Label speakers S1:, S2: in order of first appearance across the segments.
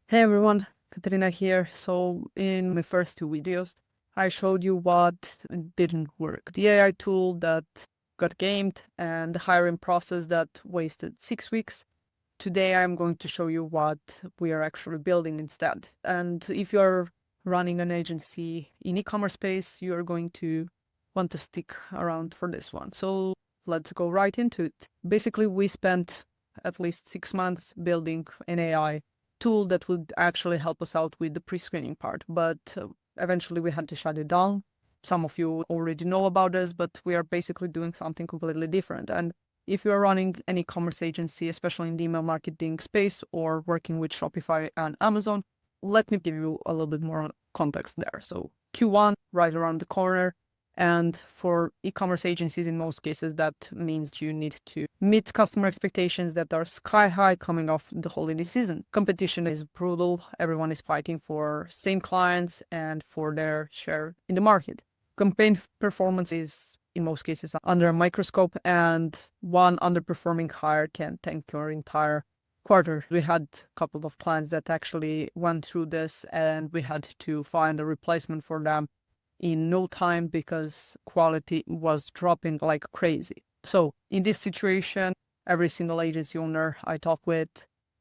S1: Hey everyone, Katerina here. So in my first two videos, I showed you what didn't work. The AI tool that got gamed and the hiring process that wasted 6 weeks. Today I'm going to show you what we are actually building instead. And if you're running an agency in e-commerce space, you're going to want to stick around for this one. So let's go right into it. Basically, we spent at least 6 months building an AI tool that would actually help us out with the pre-screening part, but eventually we had to shut it down. Some of you already know about this, but we are basically doing something completely different. And if you're running an e-commerce agency, especially in the email marketing space or working with Shopify and Amazon, let me give you a little bit more context there. So Q1 right around the corner. And for e-commerce agencies, in most cases, that means you need to meet customer expectations that are sky high coming off the holiday season. Competition is brutal. Everyone is fighting for same clients and for their share in the market. Campaign performance is, in most cases, under a microscope, and one underperforming hire can tank your entire quarter. We had a couple of clients that actually went through this, and we had to find a replacement for them in no time because quality was dropping like crazy. So in this situation, every single agency owner I talk with,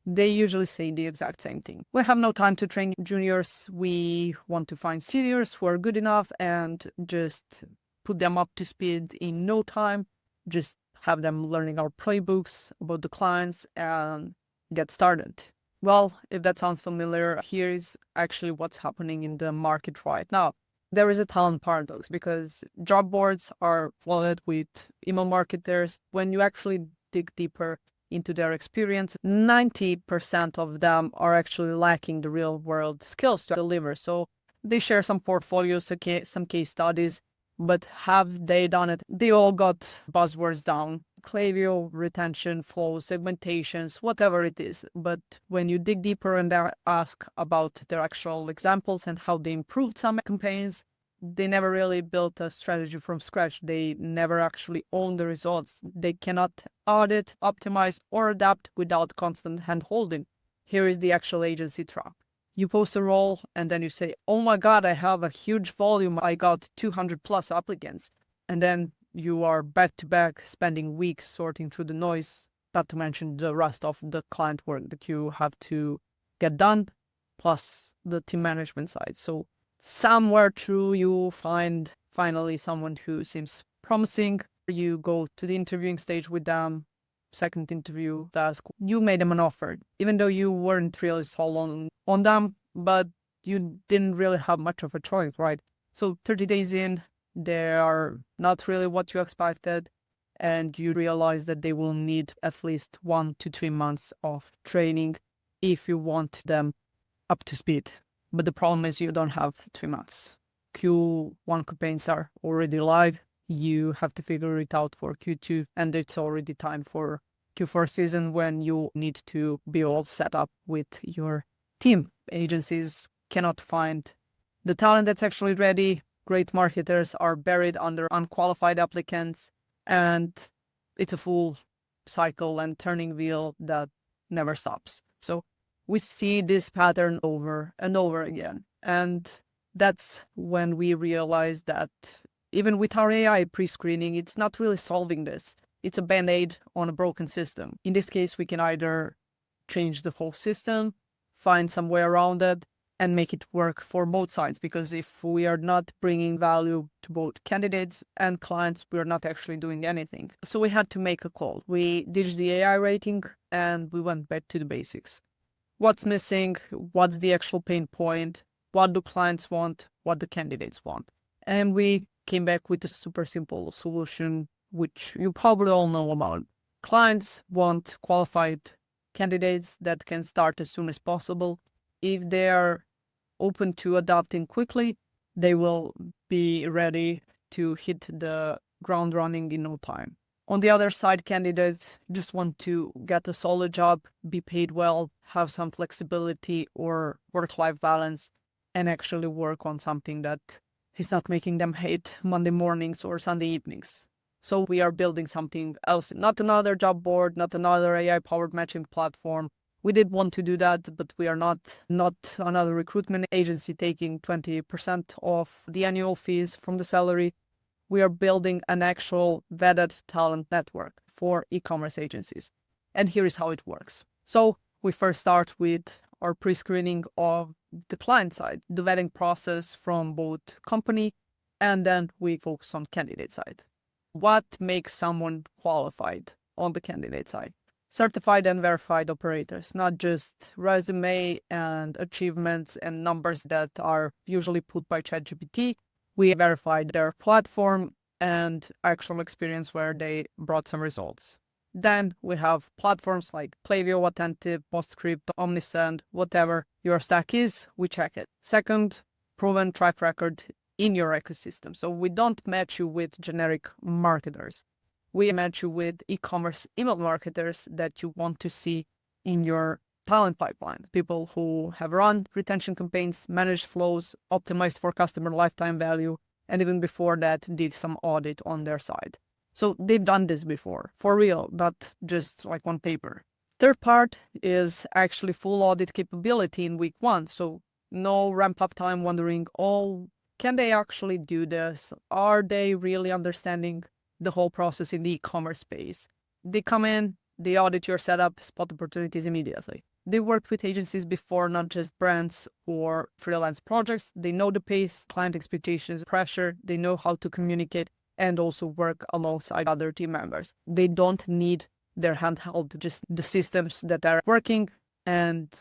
S1: they usually say the exact same thing. We have no time to train juniors. We want to find seniors who are good enough and just put them up to speed in no time. Just have them learning our playbooks about the clients and get started. Well, if that sounds familiar, here is actually what's happening in the market right now. There is a talent paradox because job boards are flooded with email marketers. When you actually dig deeper into their experience, 90% of them are actually lacking the real world skills to deliver. So they share some portfolios, some case studies, but have they done it? They all got buzzwords down. Klaviyo, retention, flow, segmentations, whatever it is. But when you dig deeper and ask about their actual examples and how they improved some campaigns, they never really built a strategy from scratch. They never actually own the results. They cannot audit, optimize, or adapt without constant hand-holding. Here is the actual agency trap. You post a role and then you say, oh my God, I have a huge volume. I got 200 plus applicants. And then you are back to back spending weeks sorting through the noise, not to mention the rest of the client work that you have to get done, plus the team management side. So somewhere through you find finally someone who seems promising. You go to the interviewing stage with them. Second interview task, you made them an offer, even though you weren't really sold on them, but you didn't really have much of a choice, right? So 30 days in, they are not really what you expected, and you realize that they will need at least 1 to 3 months of training if you want them up to speed. But the problem is you don't have 3 months. Q1 campaigns are already live. You have to figure it out for Q2, and it's already time for Q4 season when you need to be all set up with your team. Agencies cannot find the talent that's actually ready. Great marketers are buried under unqualified applicants, and it's a full cycle and turning wheel that never stops. So we see this pattern over and over again. And that's when we realize that even with our AI pre-screening, it's not really solving this. It's a band-aid on a broken system. In this case, we can either change the whole system, find some way around it, and make it work for both sides. Because if we are not bringing value to both candidates and clients, we are not actually doing anything. So we had to make a call. We ditched the AI rating and we went back to the basics. What's missing? What's the actual pain point? What do clients want? What do candidates want? And we came back with a super simple solution, which you probably all know about. Clients want qualified candidates that can start as soon as possible. If they are open to adapting quickly, they will be ready to hit the ground running in no time. On the other side, candidates just want to get a solid job, be paid well, have some flexibility or work-life balance, and actually work on something that is not making them hate Monday mornings or Sunday evenings. So we are building something else, not another job board, not another AI-powered matching platform. We did want to do that, but we are not another recruitment agency taking 20% of the annual fees from the salary. We are building an actual vetted talent network for e-commerce agencies. And here is how it works. So we first start with our pre-screening of the client side, the vetting process from both company, and then we focus on candidate side. What makes someone qualified on the candidate side? Certified and verified operators, not just resume and achievements and numbers that are usually put by ChatGPT. We verified their platform and actual experience where they brought some results. Then we have platforms like Klaviyo, Attentive, PostScript, Omnisend, whatever your stack is, we check it. Second, proven track record in your ecosystem. So we don't match you with generic marketers. We match you with e-commerce email marketers that you want to see in your talent pipeline. People who have run retention campaigns, managed flows, optimized for customer lifetime value, and even before that, did some audit on their side. So they've done this before, for real, not just like on paper. Third part is actually full audit capability in week 1. So no ramp up time wondering, oh, can they actually do this? Are they really understanding the whole process in the e-commerce space? They come in, they audit your setup, spot opportunities immediately. They worked with agencies before, not just brands or freelance projects. They know the pace, client expectations, pressure. They know how to communicate and also work alongside other team members. They don't need their handheld, just the systems that are working and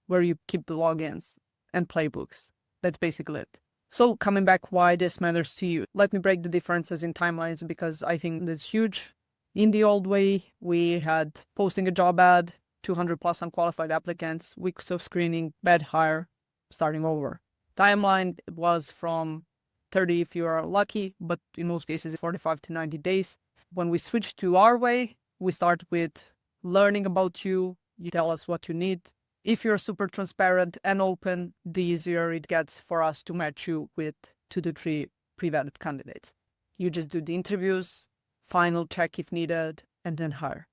S1: where you keep the logins and playbooks. That's basically it. So coming back, why this matters to you. Let me break the differences in timelines because I think that's huge. In the old way, we had posting a job ad, 200 plus unqualified applicants, weeks of screening, bad hire, starting over. Timeline was from 30 if you are lucky, but in most cases 45 to 90 days. When we switch to our way, we start with learning about you. You tell us what you need. If you're super transparent and open, the easier it gets for us to match you with 2 to 3 pre-vetted candidates. You just do the interviews, final check if needed, and then hire.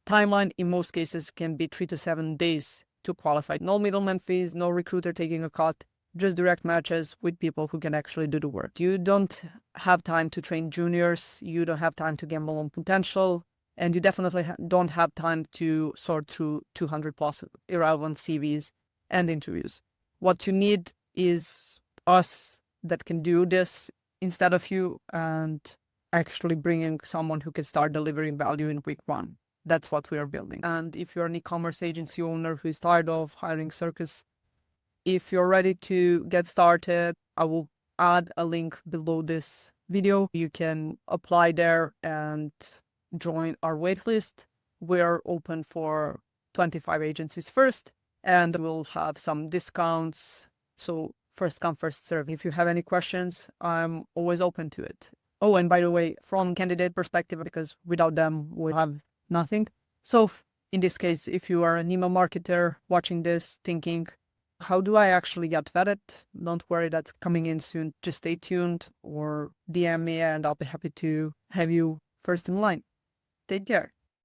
S1: Timeline in most cases can be 3 to 7 days to qualify. No middleman fees, no recruiter taking a cut, just direct matches with people who can actually do the work. You don't have time to train juniors, you don't have time to gamble on potential, and you definitely don't have time to sort through 200 plus irrelevant CVs and interviews. What you need is us that can do this instead of you and actually bringing someone who can start delivering value in week 1. That's what we are building. And if you're an e-commerce agency owner who is tired of hiring circus, if you're ready to get started, I will add a link below this video. You can apply there and join our waitlist. We're open for 25 agencies first, and we'll have some discounts. So first come, first serve. If you have any questions, I'm always open to it. Oh, and by the way, from candidate perspective, because without them, we have nothing. So in this case, if you are an email marketer watching this, thinking, how do I actually get vetted? Don't worry, that's coming in soon. Just stay tuned or DM me and I'll be happy to have you first in line. Take care.